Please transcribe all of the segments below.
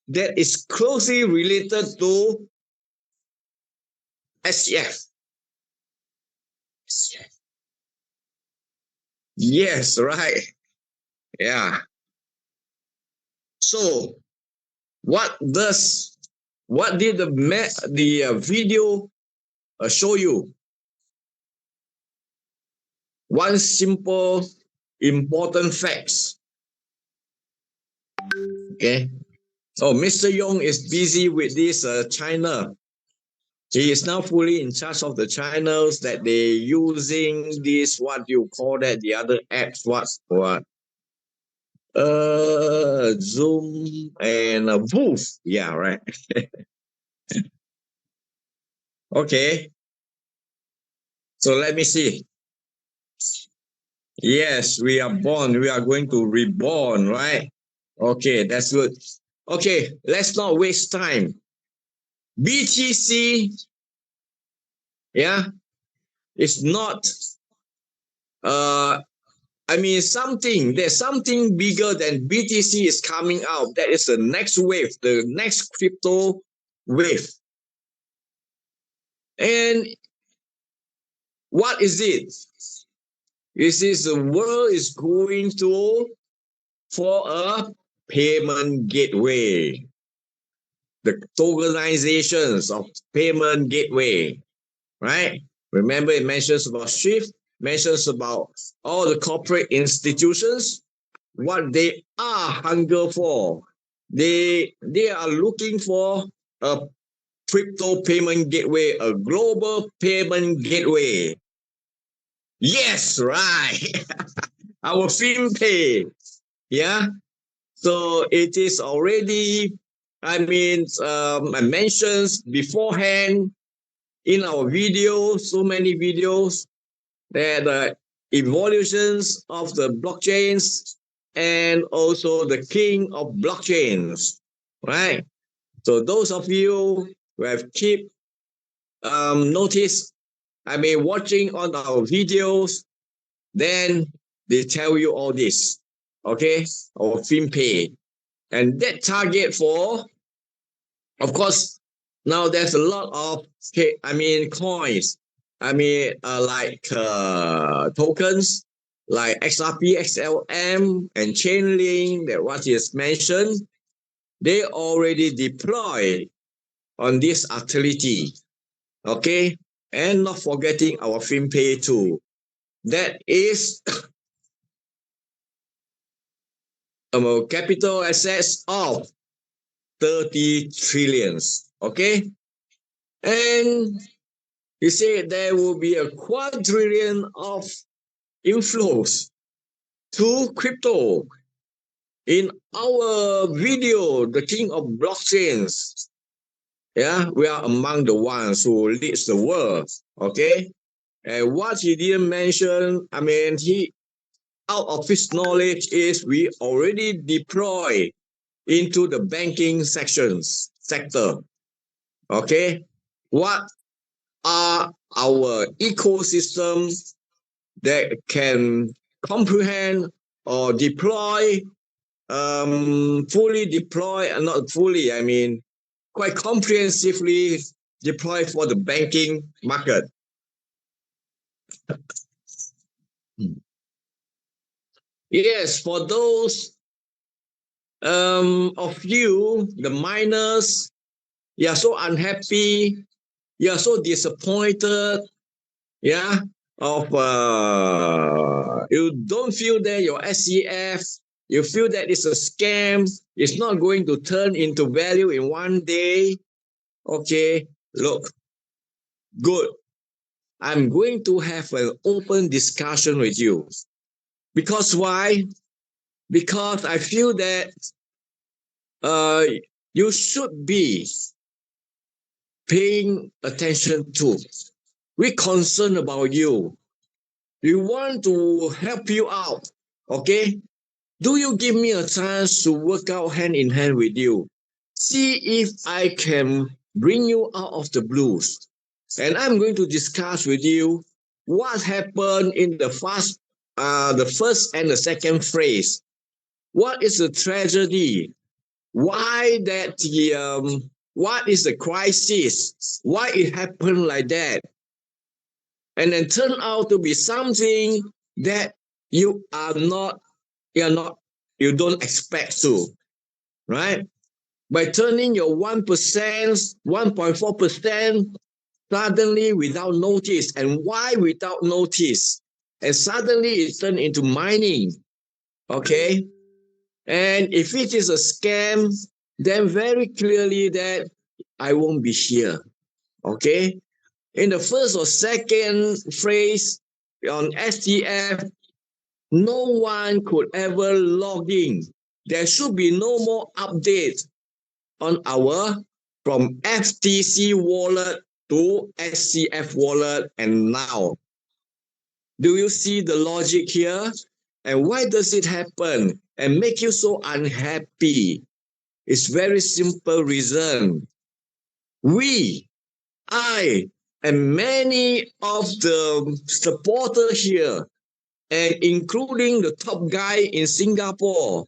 that is closely related to SCF. Yes, right. Yeah. So what did the video show you? One simple important facts. Okay. So Mr. Yong is busy with this China. He is now fully in charge of the channels that they using this, what you call that, the other apps, what? Zoom and Booth. Yeah, right. Okay. So let me see. Yes, we are born. We are going to reborn, right? Okay, that's good. Okay, let's not waste time. BTC, yeah, it's not there's something bigger than BTC is coming out. That is the next wave, the next crypto wave. And what is it? This is the world is going for a payment gateway. The tokenizations of payment gateway, right? Remember it mentions about Swift, mentions about all the corporate institutions, what they are hunger for. They are looking for a crypto payment gateway, a global payment gateway. Yes, right. Our FinPay. Yeah. So it is already, I mentioned beforehand in our videos, so many videos, that the evolutions of the blockchains and also the king of blockchains, right? So those of you who have keep notice, watching on our videos, then they tell you all this, okay? Or FinPay. And that target for, of course, now there's a lot of, coins, tokens, like XRP, XLM, and Chainlink, that what is mentioned, they already deploy on this utility, okay? And not forgetting our FinPay too. That is capital assets of 30 trillions, okay? And you say there will be a quadrillion of inflows to crypto. In our video, the king of blockchains, yeah, we are among the ones who leads the world, okay? And what he didn't mention, he out of his knowledge is we already deploy into the banking sector, okay? What are our ecosystems that can comprehend or deploy, fully deploy, not fully, quite comprehensively deploy for the banking market. Yes, for those of you, the miners, you are so unhappy, you are so disappointed, yeah, you don't feel that your SCF, you feel that it's a scam, it's not going to turn into value in one day. Okay, look, good. I'm going to have an open discussion with you. Because why? Because I feel that you should be paying attention to. We're concerned about you. We want to help you out. Okay? Do you give me a chance to work out hand in hand with you? See if I can bring you out of the blues. And I'm going to discuss with you what happened in the first and the second phrase. What is the tragedy why that what is the crisis? Why it happened like that? And then turn out to be something that you are not, you don't expect to, right? By turning your 1%, 1.4% suddenly without notice. And why without notice? And suddenly it turned into mining. Okay. And if it is a scam, then very clearly that I won't be here. Okay. In the first or second phrase on STF, no one could ever log in. There should be no more update on our from FTC wallet to SCF wallet. And now, do you see the logic here? And why does it happen and make you so unhappy? It's very simple reason. I, and many of the supporters here, and including the top guy in Singapore,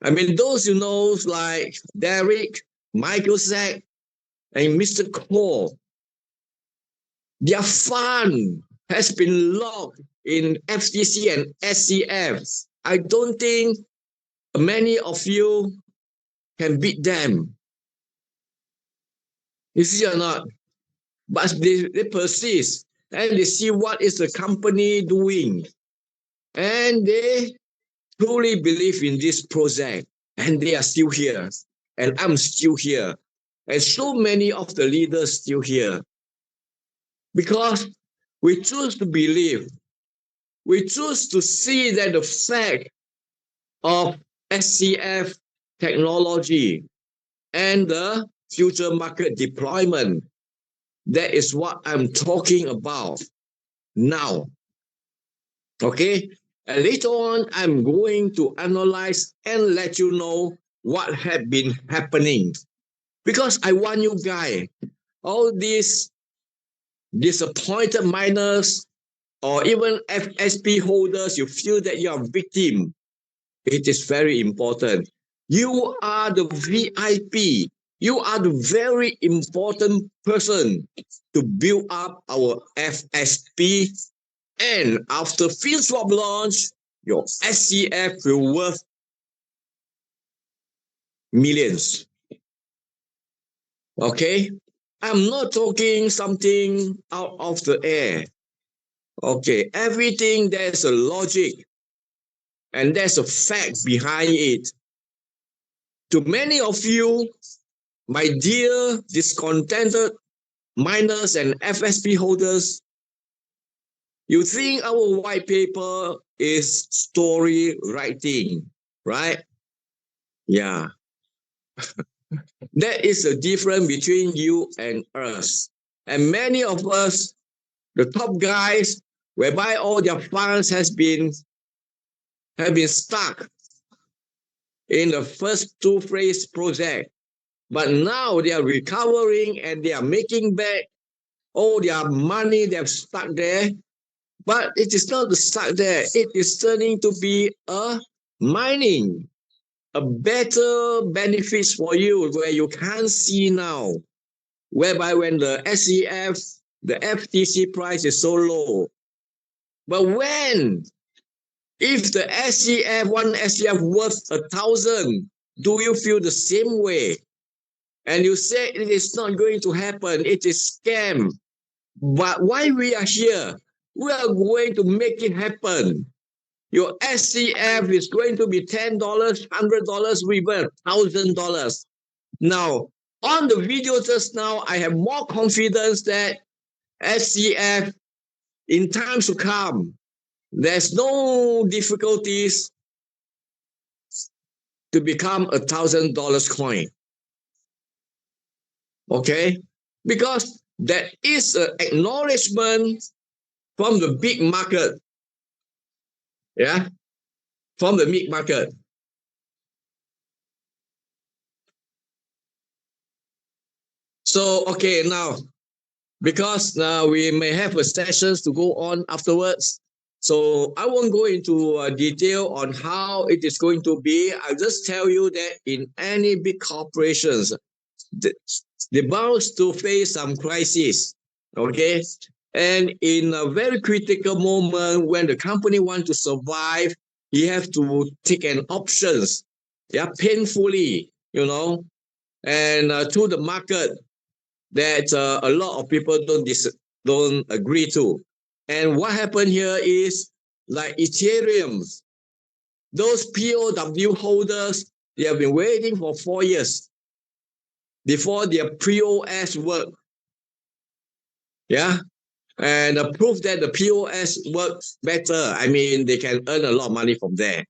I mean, those you know, like Derek, Michael Sack, and Mr. Cole, their fund has been locked in FTC and SCF. I don't think many of you can beat them. You see or not? But they persist and they see what is the company doing. And they truly believe in this project. And they are still here. And I'm still here. And so many of the leaders still here. Because we choose to believe. We choose to see that the fact of SCF technology and the future market deployment. That is what I'm talking about now. Okay? And later on, I'm going to analyze and let you know what had been happening. Because I want you guys, all these disappointed miners or even FSP holders, you feel that you are a victim. It is very important. You are the VIP. You are the very important person to build up our FSP. And after FinSwap launch, your SCF will worth millions. Okay? I'm not talking something out of the air. Okay, everything there's a logic and there's a fact behind it. To many of you, my dear discontented miners and FSP holders, you think our white paper is story writing, right? Yeah. That is the difference between you and us. And many of us, the top guys, whereby all their funds have been stuck in the first two phase project. But now they are recovering and they are making back all their money they have stuck there. But it is not stuck there. It is turning to be a mining, a better benefits for you where you can't see now. Whereby when the SEF, the FTC price is so low. But when, if the SEF, one SEF worth 1,000, do you feel the same way? And you say it is not going to happen, it is scam. But why we are here? We are going to make it happen. Your SCF is going to be $10, $100, even $1,000. Now, on the video just now, I have more confidence that SCF in times to come, there's no difficulties to become $1,000 coin. Okay? Because that is an acknowledgement from the big market. Yeah? From the big market. So, okay, now, because now we may have a sessions to go on afterwards. So I won't go into detail on how it is going to be. I'll just tell you that in any big corporations, they're bound to face some crisis. Okay. And in a very critical moment when the company wants to survive, you have to take an options, yeah, painfully, and to the market that a lot of people don't agree to. And what happened here is like Ethereum, those POW holders, they have been waiting for 4 years before their POS work. Yeah. And proof that the POS works better. I mean, they can earn a lot of money from there.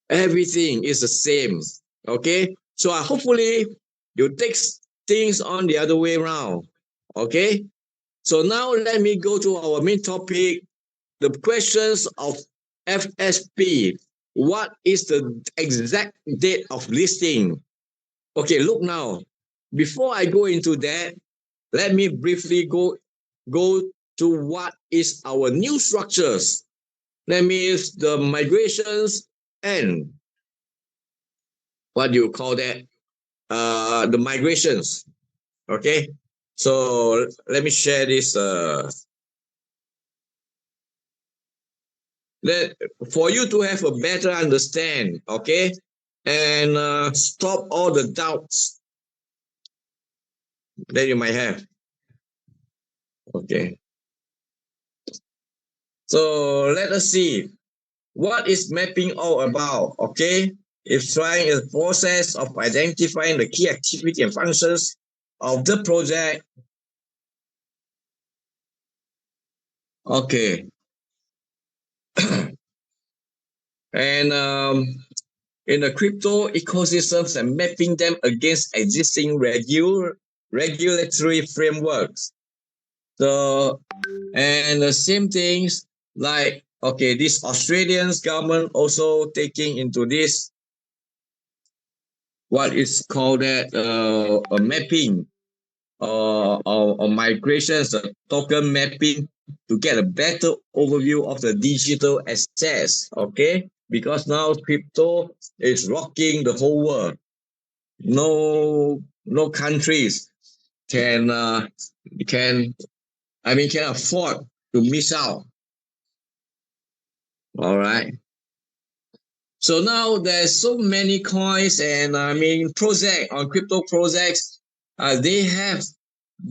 Everything is the same. Okay. So hopefully you take things on the other way around. Okay. So now let me go to our main topic, the questions of FSP. What is the exact date of listing? Okay, look now. Before I go into that, let me briefly go to what is our new structures. That means the migrations and what do you call that? The migrations. Okay. So let me share this that for you to have a better understand, okay, and stop all the doubts that you might have. Okay. So let us see what is mapping all about. Okay. It's trying a process of identifying the key activity and functions of the project. Okay. And in the crypto ecosystems and mapping them against existing regulatory frameworks. So, and the same things like, okay, this Australian government also taking into this, what is called that, a mapping or migrations, token mapping to get a better overview of the digital assets, okay? Because now crypto is rocking the whole world. No countries can can can afford to miss out. All right. So now there's so many coins and project on crypto projects. They have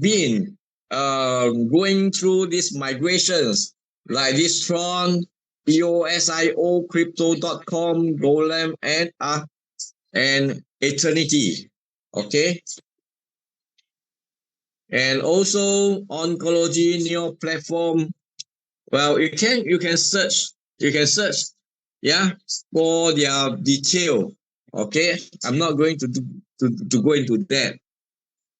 been going through these migrations like this Tron, EOSIO, Crypto.com, Golem, and Eternity. Okay. And also Oncology Neo platform. Well, you can search, yeah, for their detail. Okay, I'm not going to go into that.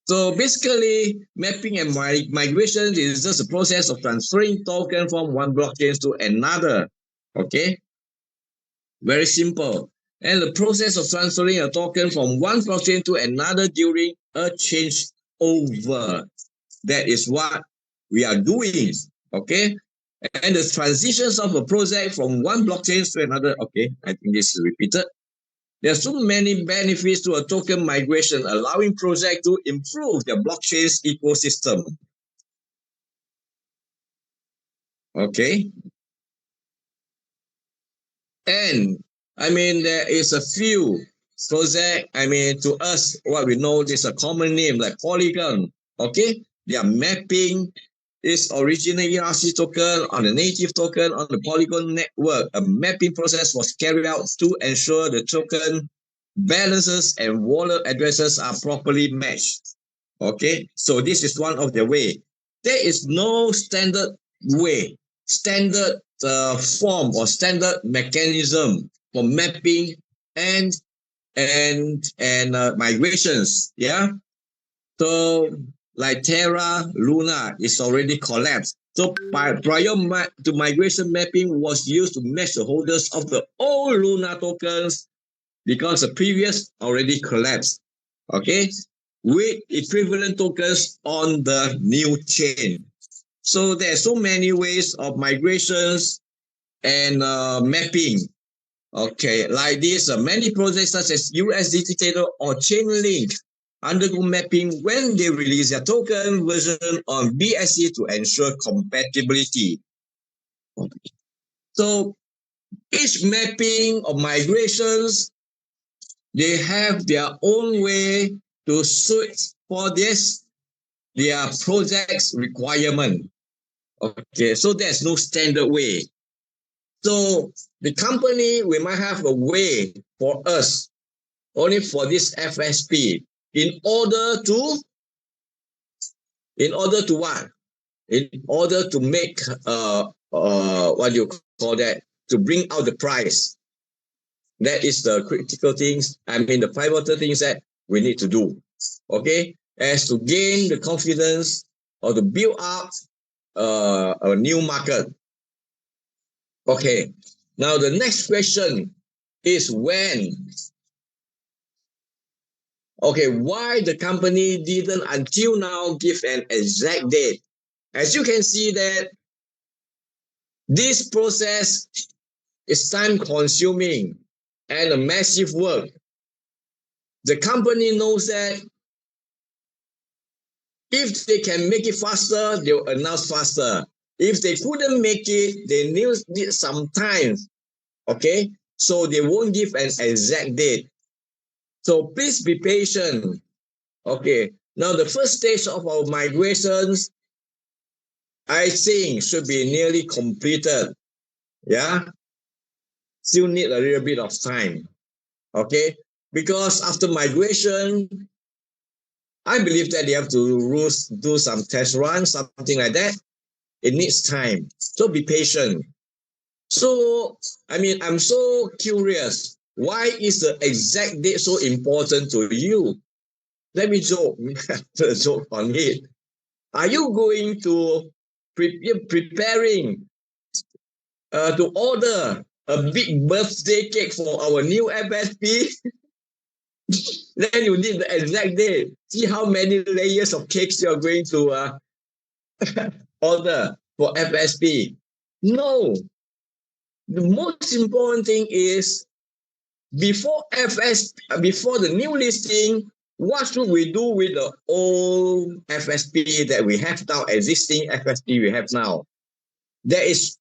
So basically, mapping and migration is just a process of transferring token from one blockchain to another. Okay, very simple. And the process of transferring a token from one blockchain to another during a change over. That is what we are doing. Okay. And the transitions of a project from one blockchain to another. Okay, I think this is repeated. There are so many benefits to a token migration, allowing projects to improve their blockchain's ecosystem. Okay. And there is a few project. To us, what we know is a common name like Polygon. Okay. They are mapping this original ERC token on the native token on the Polygon network. A mapping process was carried out to ensure the token balances and wallet addresses are properly matched. Okay, so this is one of the way. There is no standard way, standard form or standard mechanism for mapping and migrations. Yeah, so like Terra Luna is already collapsed. So prior to migration, mapping was used to match the holders of the old Luna tokens because the previous already collapsed. Okay, with equivalent tokens on the new chain. So there are so many ways of migrations and mapping. Okay, like this, many projects such as USDT Tailor or Chainlink undergo mapping when they release their token version on BSC to ensure compatibility. So each mapping or migrations, they have their own way to suit for this their project's requirement. Okay, so there's no standard way. So the company, we might have a way for us only for this FSP in order to what? In order to make what do you call that? To bring out the price. That is the critical things. I mean the pivotal things that we need to do. Okay, as to gain the confidence or to build up a new market. Okay, now the next question is when. Okay, why the company didn't until now give an exact date? As you can see that this process is time consuming and a massive work. The company knows that if they can make it faster, they'll announce faster. If they couldn't make it, they need some time. Okay, so they won't give an exact date. So please be patient. Okay, now the first stage of our migrations, I think should be nearly completed. Yeah, still need a little bit of time. Okay, because after migration, I believe that they have to do some test runs, something like that. It needs time. So be patient. So, I mean, I'm so curious. Why is the exact date so important to you? Let me joke, joke on it. Are you going to preparing to order a big birthday cake for our new FSP? Then you need the exact date. See how many layers of cakes you're going to order for FSP. No, the most important thing is before before the new listing, what should we do with the old FSP that we have now, existing FSP we have now? There is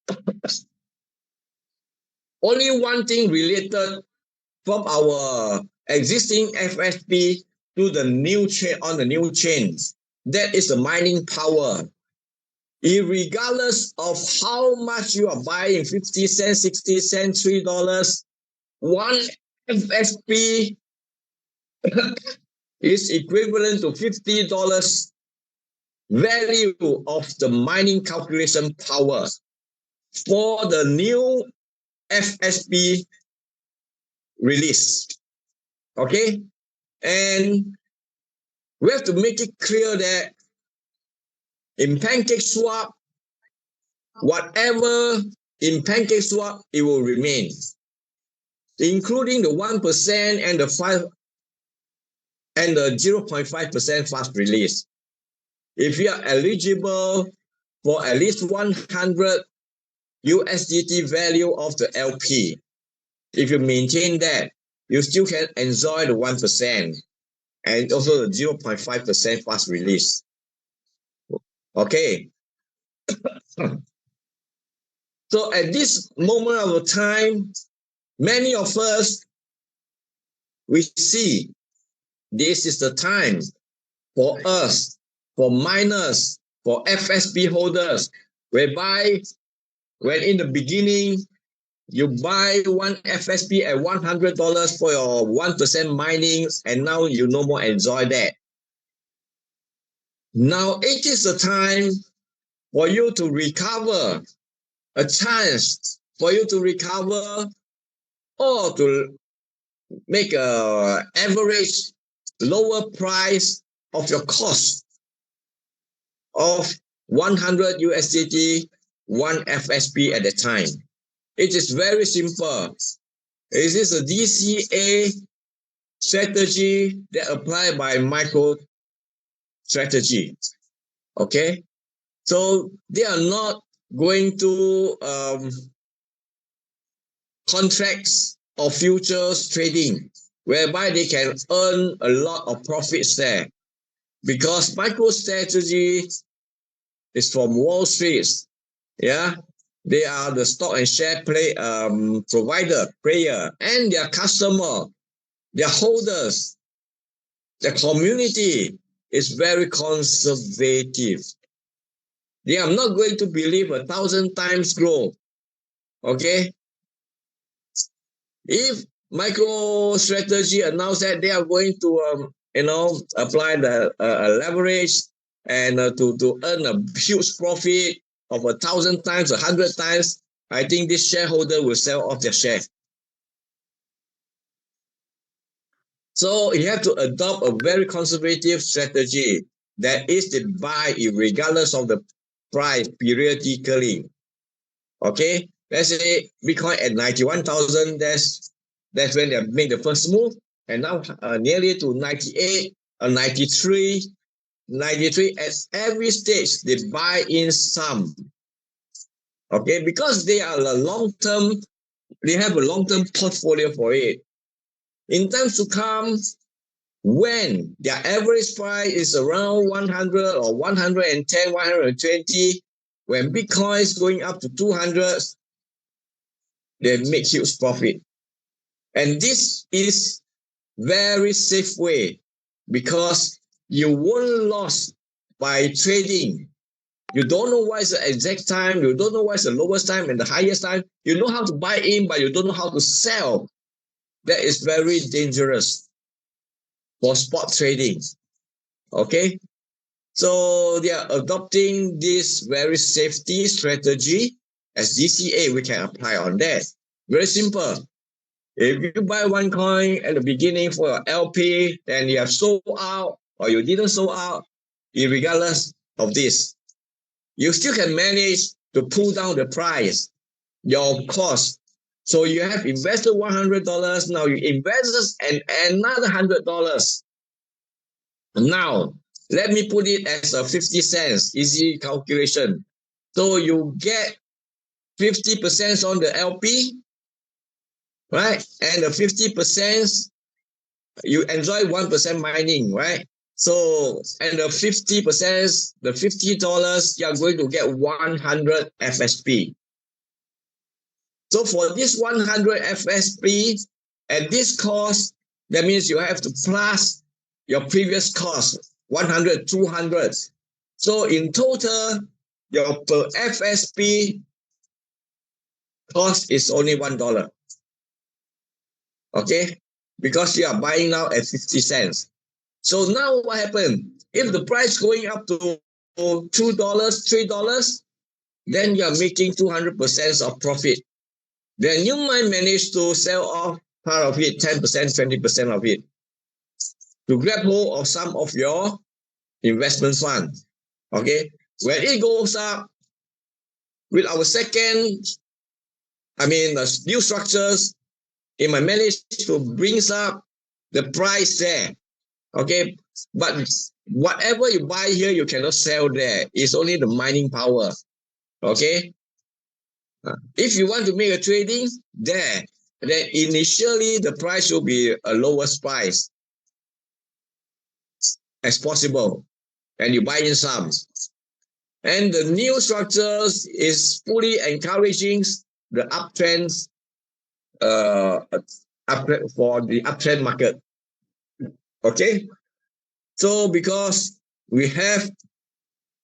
only one thing related from our existing FSP to the new chain on the new chains. That is the mining power. Irregardless of how much you are buying, 50 cents, 60 cents, $3, one FSP is equivalent to $50 value of the mining calculation power for the new FSP release. Okay? And we have to make it clear that in PancakeSwap, whatever in PancakeSwap, it will remain, including the 1% and the 0.5% fast release. If you are eligible for at least 100 USDT value of the LP, if you maintain that, you still can enjoy the 1% and also the 0.5% fast release. Okay. So at this moment of time, many of us, we see this is the time for us, for miners, for FSP holders, whereby when in the beginning, you buy one FSP at $100 for your 1% mining, and now you no more enjoy that. Now it is the time for you to recover, a chance for you to recover or to make a average lower price of your cost of 100 USDT, one FSP at a time. It is very simple. It is a DCA strategy that applied by micro strategy. Okay, so they are not going to contracts or futures trading, whereby they can earn a lot of profits there. Because MicroStrategy is from Wall Street. Yeah, they are the stock and share player, and their customer, their holders, the community is very conservative. They are not going to believe 1,000 times growth. Okay, if MicroStrategy announced that they are going to apply the leverage and to earn a huge profit of 1,000 times, 100 times, I think this shareholder will sell off their share. So you have to adopt a very conservative strategy, that is to buy regardless of the price periodically. Okay, let's say Bitcoin at 91,000, that's when they make the first move, and now nearly to 98 or 93. At every stage they buy in some. Okay, because they are a long-term, they have a long-term portfolio for it. In times to come, when their average price is around 100 or 110, 120, when Bitcoin is going up to 200, they make huge profit. And this is very safe way, because you won't lose by trading. You don't know what is the exact time, you don't know what is the lowest time and the highest time. You know how to buy in, but you don't know how to sell. That is very dangerous for spot trading. Okay, so they are adopting this very safety strategy. As DCA, we can apply on that. Very simple. If you buy one coin at the beginning for your LP, then you have sold out or you didn't sold out, regardless of this, you still can manage to pull down the price, your cost. So you have invested $100, now you invest another $100. Now, let me put it as a 50 cents, easy calculation. So you get 50% on the LP, right? And the 50%, you enjoy 1% mining, right? So, and the 50%, the $50, you're going to get 100 FSP. So for this 100 FSP, at this cost, that means you have to plus your previous cost, 100, 200. So in total, your per FSP cost is only $1. Okay, because you are buying now at 50 cents. So now what happened? If the price going up to $2, $3, then you are making 200% of profit. Then you might manage to sell off part of it, 10%, 20% of it, to grab hold of some of your investment funds. Okay, when it goes up, with our new structures, it might manage to bring up the price there. Okay, but whatever you buy here, you cannot sell there. It's only the mining power. Okay, if you want to make a trading there, then initially the price will be a lowest price as possible, and you buy in some. And the new structures is fully encouraging the uptrends, for the uptrend market. Okay, so because we have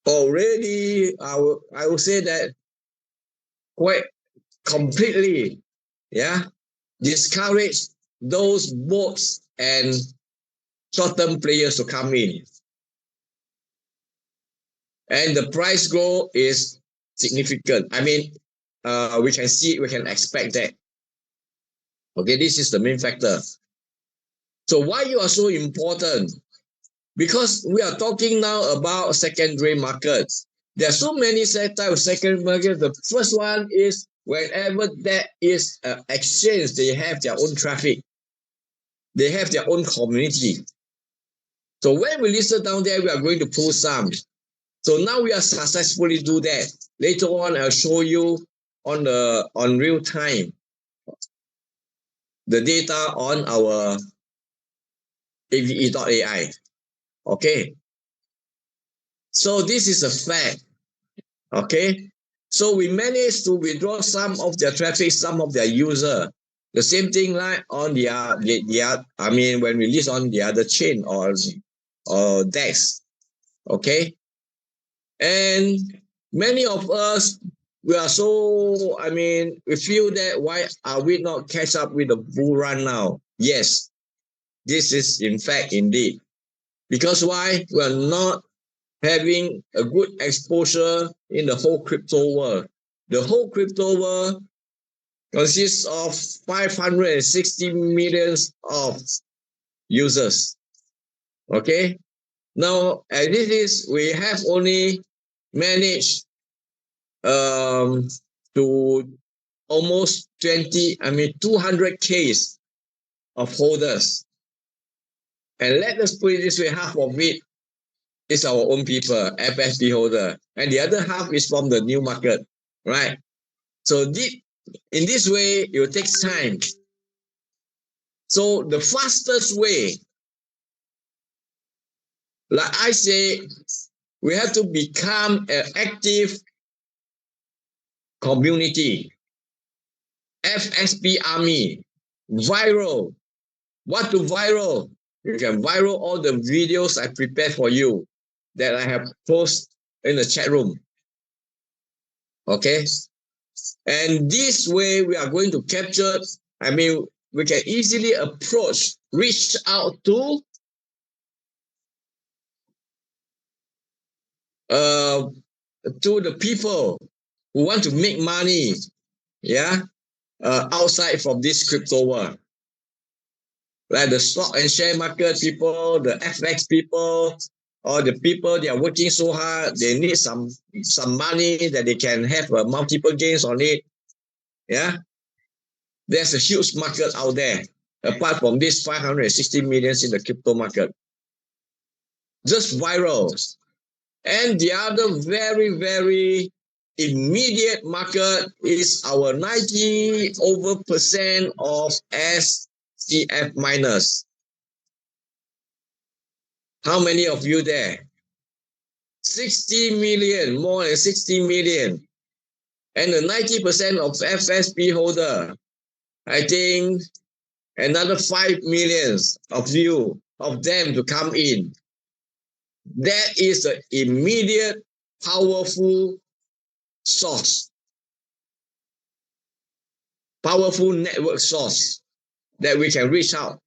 already, I will say that quite completely, discourage those bots and short-term players to come in. And the price growth is significant. We can expect that. Okay, this is the main factor. So why you are so important? Because we are talking now about secondary markets. There are so many types of secondary markets. The first one is whenever there is an exchange, they have their own traffic. They have their own community. So when we listen down there, we are going to pull some. So now we are successfully do that. Later on, I'll show you on real time. the data on our AVE.ai. Okay. So this is a fact. Okay. So we managed to withdraw some of their traffic, some of their user. The same thing like on I mean, when we list on the other chain or DEX. Okay. And many of us, we are so, I mean, we feel that why are we not catch up with the bull run now? Yes, this is in fact indeed. Because why? We are not having a good exposure in the whole crypto world. The whole crypto world consists of 560 millions of users. Okay. Now, as it is, we have only managed to almost 200K of holders. And let us put it this way, half of it is our own people, FSP holder. And the other half is from the new market, right? So in this way, it will take time. So the fastest way, like I say, we have to become an active community, FSP army, viral. What to viral? You can viral all the videos I prepared for you that I have posted in the chat room. Okay. And this way we are going to capture, I mean, we can easily reach out to the people who want to make money, yeah, outside from this crypto world. Like the stock and share market people, the FX people, or the people they are working so hard, they need some money that they can have multiple gains on it. Yeah, there's a huge market out there apart from this 560 millions in the crypto market. Just viral. And the other very, very immediate market is our 90% of SCF miners. How many of you there? 60 million, more than 60 million. And the 90% of FSP holder, I think another 5 millions of them to come in. That is an immediate, powerful source, powerful network source that we can reach out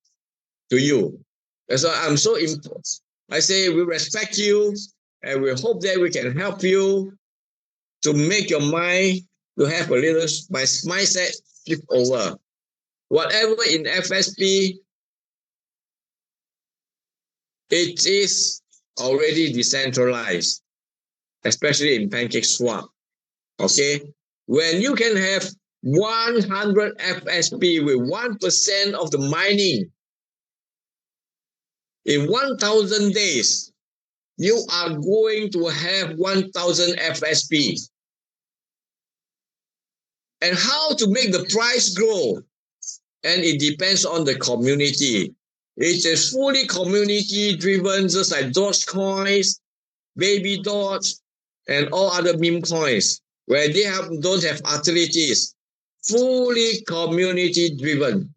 to you. That's why I'm so important. I say we respect you and we hope that we can help you to make your mind, to have a little mindset shift over. Whatever in FSP, it is already decentralized, especially in PancakeSwap. Okay, when you can have 100 FSP with 1% of the mining in 1,000 days, you are going to have 1,000 FSP. And how to make the price grow? And it depends on the community. It is fully community driven, just like Dogecoins, Baby Doge, and all other meme coins, where they don't have utilities. Fully community driven.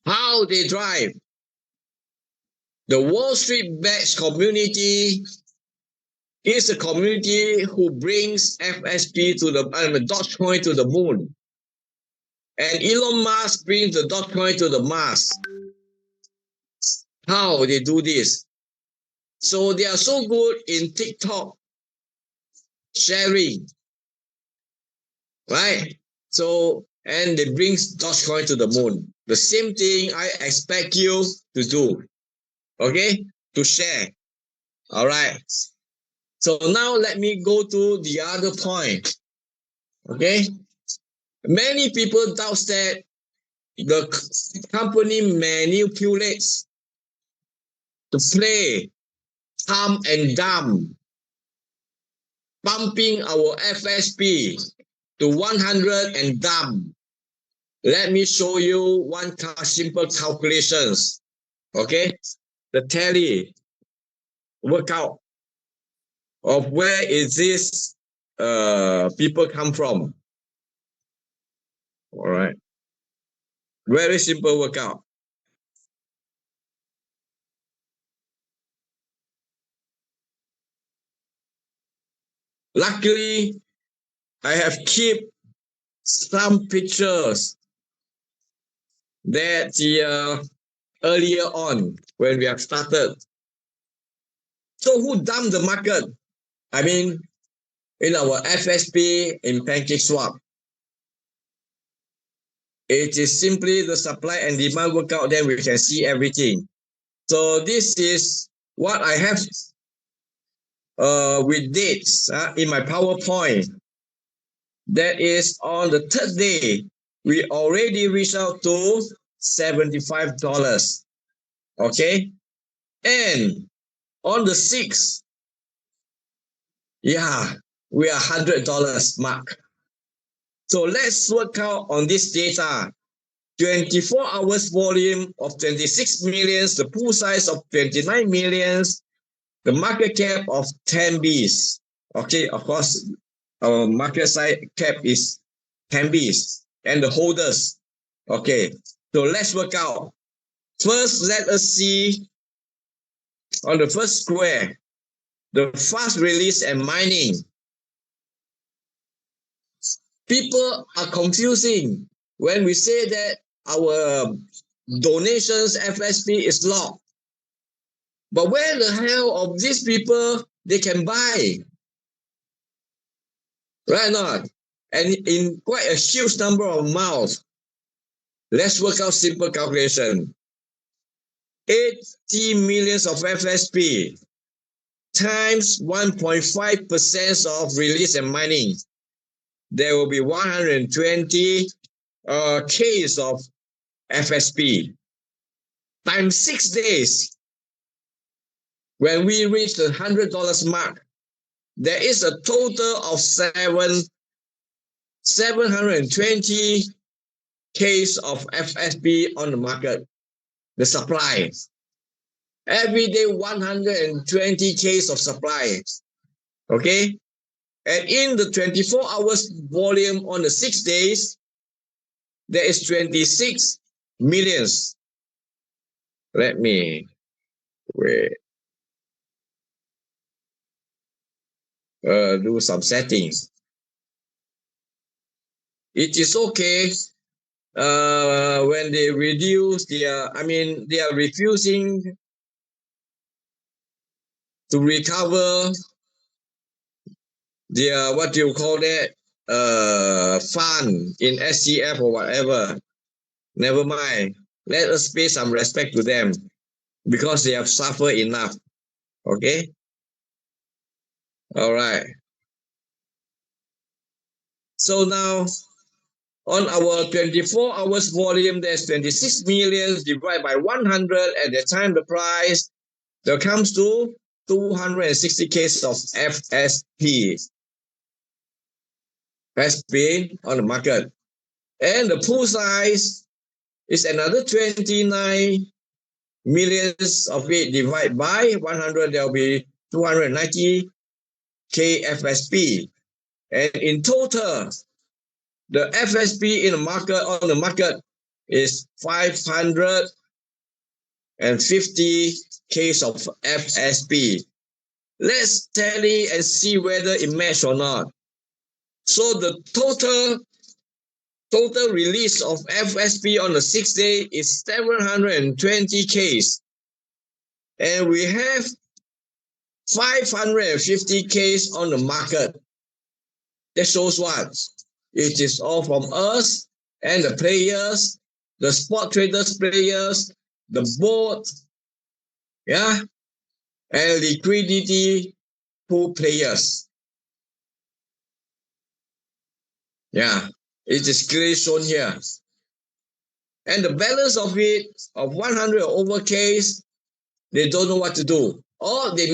How they drive? The Wall Street Bets community is a community who brings FSP to the Dogecoin to the moon. And Elon Musk brings the Dogecoin to the Mars. How they do this? So they are so good in TikTok sharing, right? So, and they bring Dogecoin to the moon. The same thing I expect you to do, okay? To share, all right? So now let me go to the other point, okay? Many people doubt that the company manipulates to play pump and dump, pumping our FSP to 100 and dump Let me show you one simple calculations. Okay, the tally workout of where is this people come from. All right, very simple workout. Luckily, I have kept some pictures that earlier on when we have started. So who dumped the market? I mean, in our FSP in Pancake Swap, it is simply the supply and demand workout, then we can see everything. So this is what I have with dates in my PowerPoint. That is on the third day, we already reached out to $75. Okay. And on the 6th, yeah, we are $100 mark. So let's work out on this data. 24 hours volume of 26 millions, the pool size of 29 millions, the market cap of 10 Bs. Okay, of course, our market size cap is 10 Bs and the holders. Okay, so let's work out. First, let us see on the first square, the fast release and mining. People are confusing when we say that our donations FSP is locked. But where the hell of these people they can buy? Right or not? And in quite a huge number of amounts. Let's work out simple calculation. 80 millions of FSP times 1.5% of release and mining. There will be 120 Ks of FSP times 6 days. When we reach the $100 mark, there is a total of 720 Ks of FSP on the market. The supply. Every day 120 Ks of supply. Okay? And in the 24 hours volume on the 6 days, there is 26 millions. Let me wait. Do some settings. It is okay when they reduce their, they are refusing to recover their, what do you call that, fund in SCF or whatever. Never mind. Let us pay some respect to them because they have suffered enough. Okay? All right. So now, on our 24 hours volume, there's 26 millions divided by 100. At the time, the price that comes to 260 Ks of FSP has been on the market. And the pool size is another 29 millions of it divided by 100. There will be 290 K FSP. And in total, the FSP in the market on the market is 550 Ks of FSP. Let's tally and see whether it matches or not. So the total release of FSP on the 6th day is 720 Ks. And we have 550 Ks on the market. That shows what? It is all from us and the players, the spot traders players, the board, yeah, and liquidity pool players. Yeah, it is clearly shown here. And the balance of it, of 100 over Ks, they don't know what to do. Or they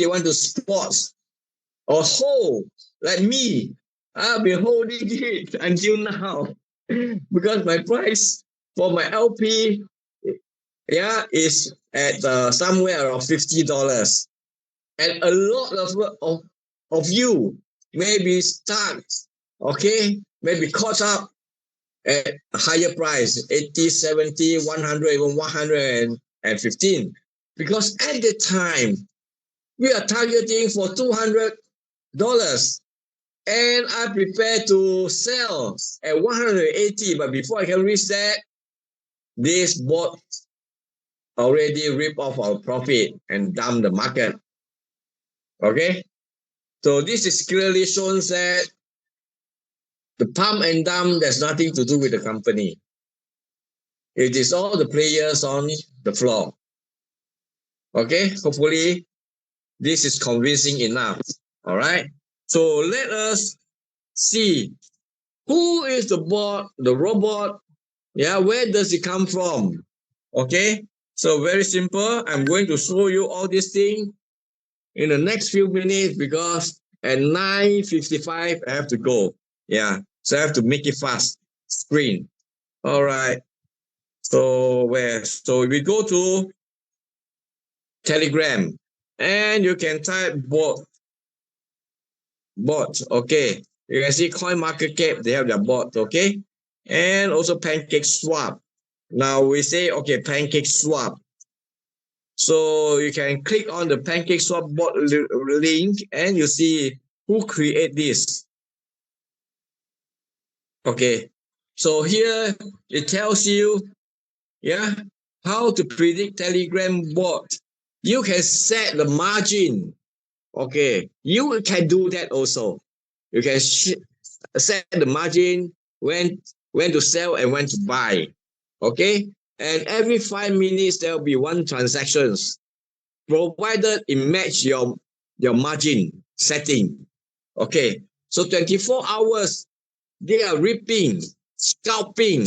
want to spot or hold, like me. I've been holding it until now. because my price for my LP, is at somewhere around $50, and a lot of you may be stuck, okay, maybe caught up at a higher price, 80, 70, 100, even 115, because at the time we are targeting for $200, and I prepare to sell at 180, but before I can reach that, this bot already rip off our profit and dump the market. Okay, so this is clearly shows that the pump and dump has nothing to do with the company. It is all the players on the floor. Okay, hopefully this is convincing enough. All right, so let us see who is the bot, the robot. Yeah, where does it come from? Okay, so very simple. I'm going to show you all these things in the next few minutes because at 9:55 I have to go. Yeah, so I have to make it fast. Screen. All right. So we go to Telegram, and you can type bot. Okay, you can see Coin Market Cap. They have their bot. Okay, and also Pancake Swap. Now we say okay, Pancake Swap. So you can click on the Pancake Swap bot link, and you see who create this. Okay, so here it tells you, how to predict Telegram bot. You can set the margin. Okay, you can do that also. You can set the margin when to sell and when to buy. Okay, and every 5 minutes there will be one transactions, provided it match your margin setting. Okay, so 24 hours they are reaping, scalping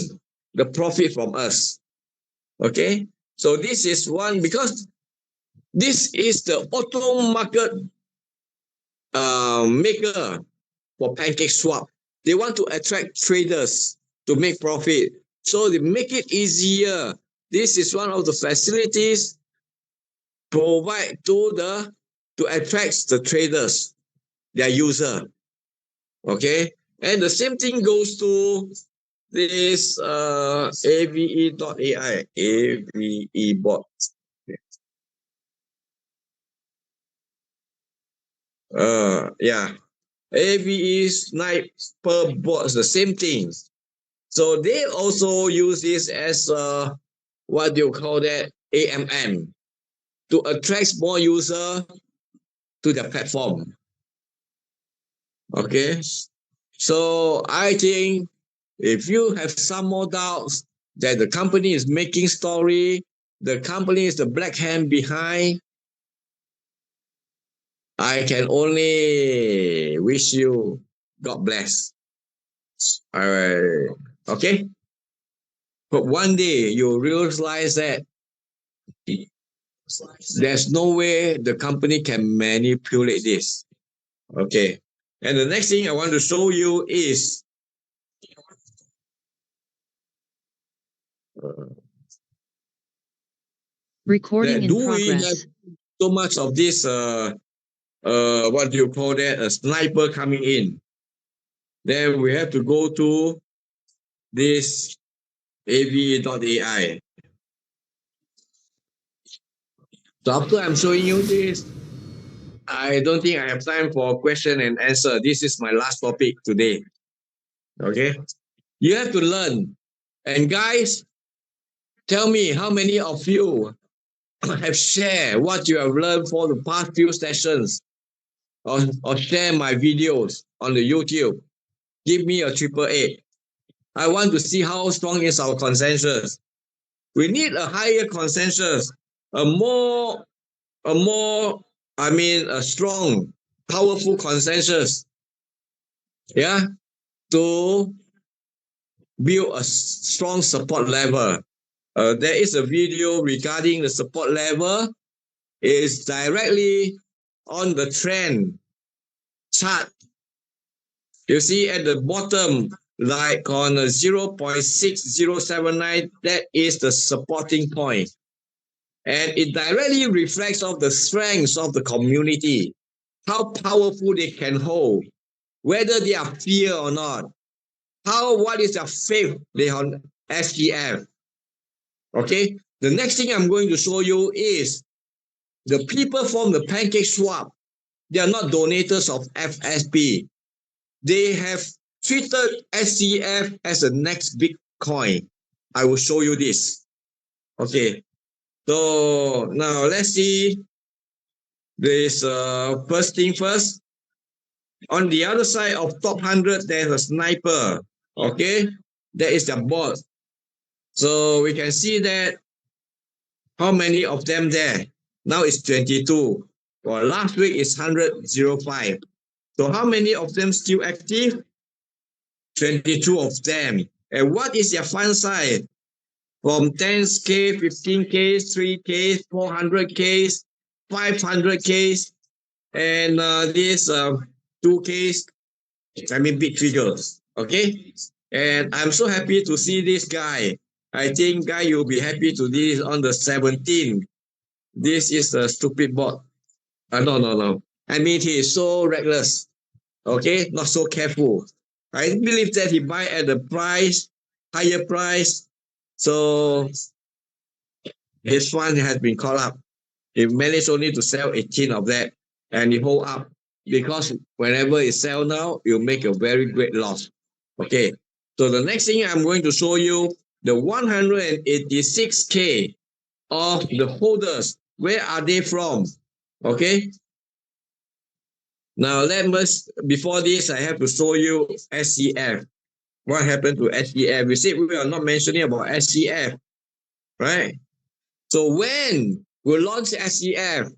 the profit from us. Okay, so this is one, because this is the auto market maker for Pancake Swap. They want to attract traders to make profit, so they make it easier. This is one of the facilities provide to attract the traders, their user. Okay, and the same thing goes to this AVE.ai, AVE bot. AVE sniper bots, the same thing. So they also use this as what do you call that, AMM, to attract more user to the platform. Okay, so I think if you have some more doubts that the company is making story, the company is the black hand behind, I can only wish you God bless. Okay, but one day you'll realize that there's no way the company can manipulate this. Okay, and the next thing I want to show you is Recording that in do we have progress. so much of this what do you call that, a sniper coming in? Then we have to go to this AVE.ai. So after I'm showing you this, I don't think I have time for question and answer. This is my last topic today. Okay, you have to learn. And guys, tell me how many of you have shared what you have learned for the past few sessions, or share my videos on the YouTube. Give me a AAA. I want to see how strong is our consensus. We need a higher consensus, a more, a strong, powerful consensus. Yeah, to build a strong support level. There is a video regarding the support level. It is directly on the trend chart. You see at the bottom, like on a 0.6079, that is the supporting point. And it directly reflects of the strengths of the community, how powerful they can hold, whether they are fear or not, what is their faith they on SGF. Okay, the next thing I'm going to show you is the people from the pancake swap. They are not donators of FSP. They have treated SCF as the next big coin. I will show you this. Okay, so now let's see this first thing first. On the other side of top 100, there's a sniper. Okay, that is the bot. So we can see that how many of them there. Now it's 22. Well, last week is 105. So how many of them still active? 22 of them. And what is their fund size? From 10K, 15K, 3K, 400K, 500K, and this 2K, I mean big figures. Okay? And I'm so happy to see this guy. I think guy you'll be happy to this on the 17th. This is a stupid bot. No. I mean he is so reckless. Okay, not so careful. I believe that he buy at the higher price. So his fund has been called up. He managed only to sell 18 of that and he hold up because whenever it sell now, you make a very great loss. Okay, so the next thing I'm going to show you the 186K of the holders. Where are they from? Okay. Now before this, I have to show you SCF. What happened to SCF? We said we are not mentioning about SCF, right? So when we launch SCF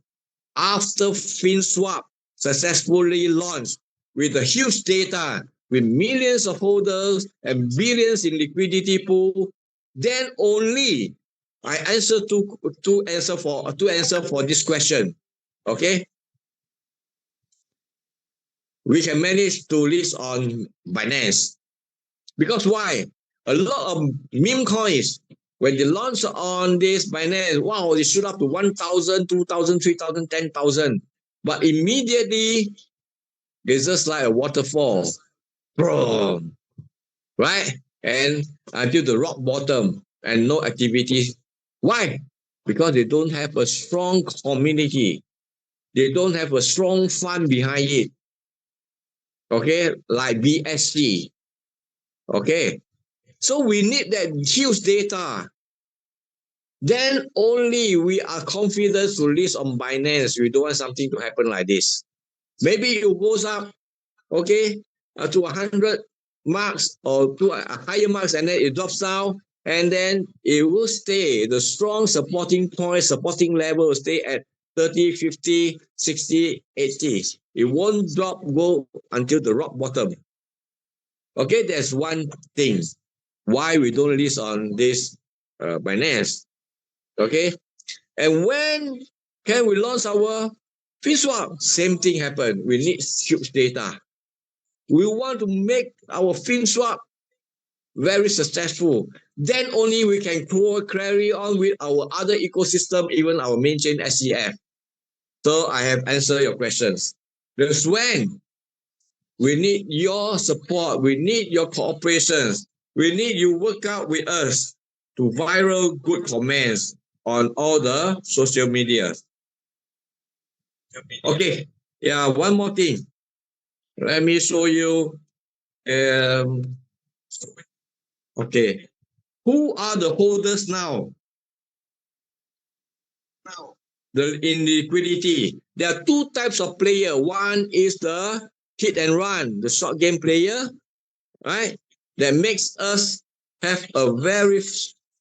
after FinSwap successfully launched with a huge data, with millions of holders and billions in liquidity pool, then only I answer to answer for this question. Okay, we can manage to list on Binance. Because why? A lot of meme coins, when they launch on this Binance, wow, they shoot up to 1,000, 2,000, 3,000, 10,000. But immediately, it's just like a waterfall. Boom, right? And until the rock bottom and no activity. Why? Because they don't have a strong community. They don't have a strong fund behind it. Okay, like BSC. Okay, so we need that huge data. Then only we are confident to list on Binance. We don't want something to happen like this. Maybe it goes up, okay, to 100 marks or to a higher marks, and then it drops down, and then it will stay. The strong supporting point, supporting level will stay at 30, 50, 60, 80. It won't go until the rock bottom. Okay, that's one thing why we don't list on this Binance. Okay, and when can we launch our FinSwap? Same thing happen. We need huge data. We want to make our FinSwap very successful. Then only we can carry on with our other ecosystem, even our main chain SCF. So I have answered your questions. That's when we need your support. We need your cooperations. We need you work out with us to viral good comments on all the social media. Okay, yeah, one more thing. Let me show you. Okay, who are the holders now? In liquidity, there are two types of player. One is the hit and run, the short game player, right? That makes us have a very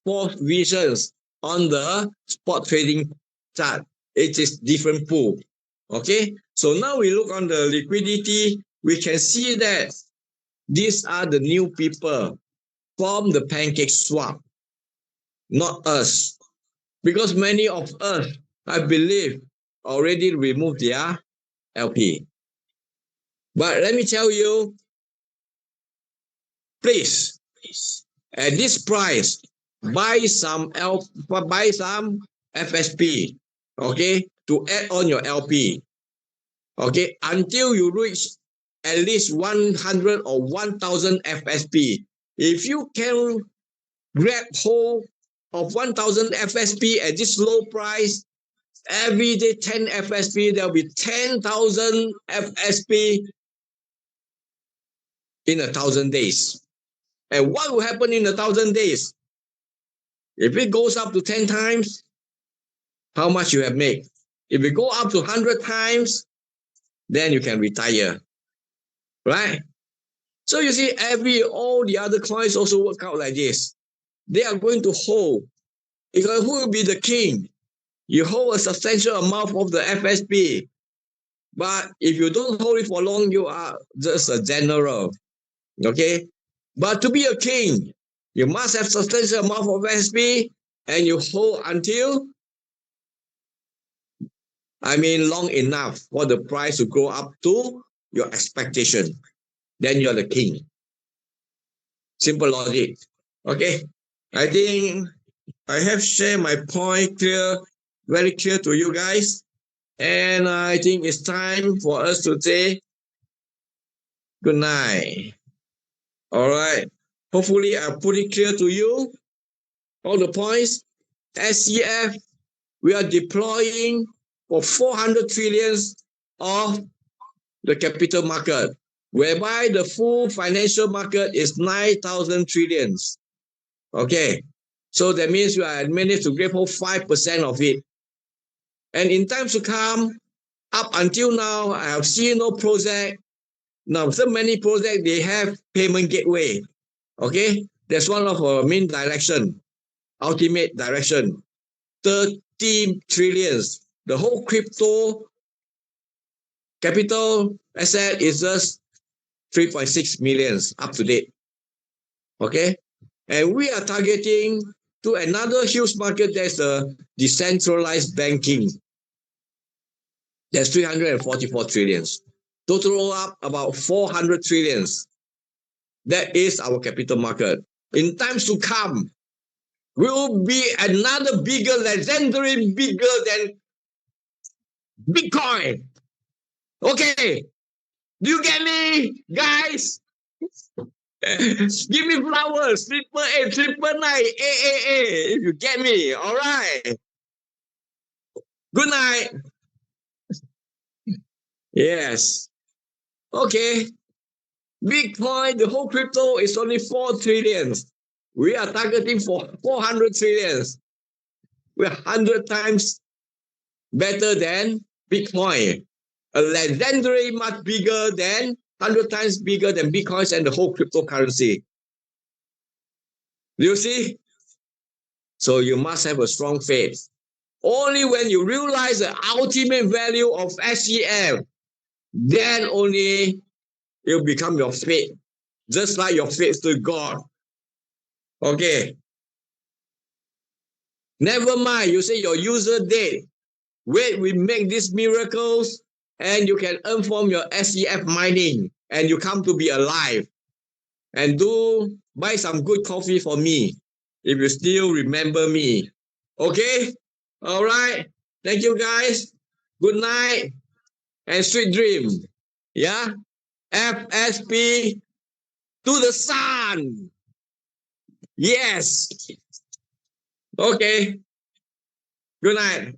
false visions on the spot trading chart. It is different pool. Okay, so now we look on the liquidity. We can see that these are the new people from the pancake swap, not us. Because many of us, I believe, already removed their LP. But let me tell you, please, at this price, buy some FSP, okay, to add on your LP, okay, until you reach at least 100 or 1,000 FSP. If you can grab hold of 1,000 FSP at this low price, every day 10 FSP, there will be 10,000 FSP in 1,000 days. And what will happen in 1,000 days? If it goes up to 10 times, how much you have made? If it go up to 100 times, then you can retire, right? So you see, all the other coins also work out like this. They are going to hold. Because who will be the king? You hold a substantial amount of the FSP. But if you don't hold it for long, you are just a general. Okay? But to be a king, you must have substantial amount of FSP and you hold until, long enough for the price to go up to your expectation. Then you're the king. Simple logic. Okay? I think I have shared my point very clear to you guys. And I think it's time for us to say good night. All right. Hopefully I put it clear to you. All the points. SCF, we are deploying for 400 trillions of the capital market, whereby the full financial market is 9,000 trillions. Okay. So that means we are managed to grab hold 5% of it. And in times to come, up until now, I have seen no project. Now, so many projects, they have payment gateway. Okay, that's one of our main direction, ultimate direction. 30 trillions. The whole crypto capital asset is just 3.6 millions up to date. Okay, and we are targeting to another huge market. That's the decentralized banking. That's 344 trillions. Total up about 400 trillions. That is our capital market. In times to come, will be another bigger, legendary, bigger than Bitcoin. Okay. Do you get me, guys? Give me flowers. 888, 999, if you get me. All right. Good night. Yes. Okay. Bitcoin, the whole crypto is only 4 trillions. We are targeting for 400 trillions. We're 100 times better than Bitcoin. A legendary much bigger than 100 times bigger than Bitcoin and the whole cryptocurrency. Do you see? So you must have a strong faith. Only when you realize the ultimate value of SCF, then only it will become your faith. Just like your faith to God. Okay. Never mind, you say your user dead. Wait, we make these miracles and you can earn from your SCF mining and you come to be alive. And buy some good coffee for me if you still remember me. Okay? All right. Thank you, guys. Good night and sweet dream. Yeah? FSP to the sun. Yes. Okay. Good night.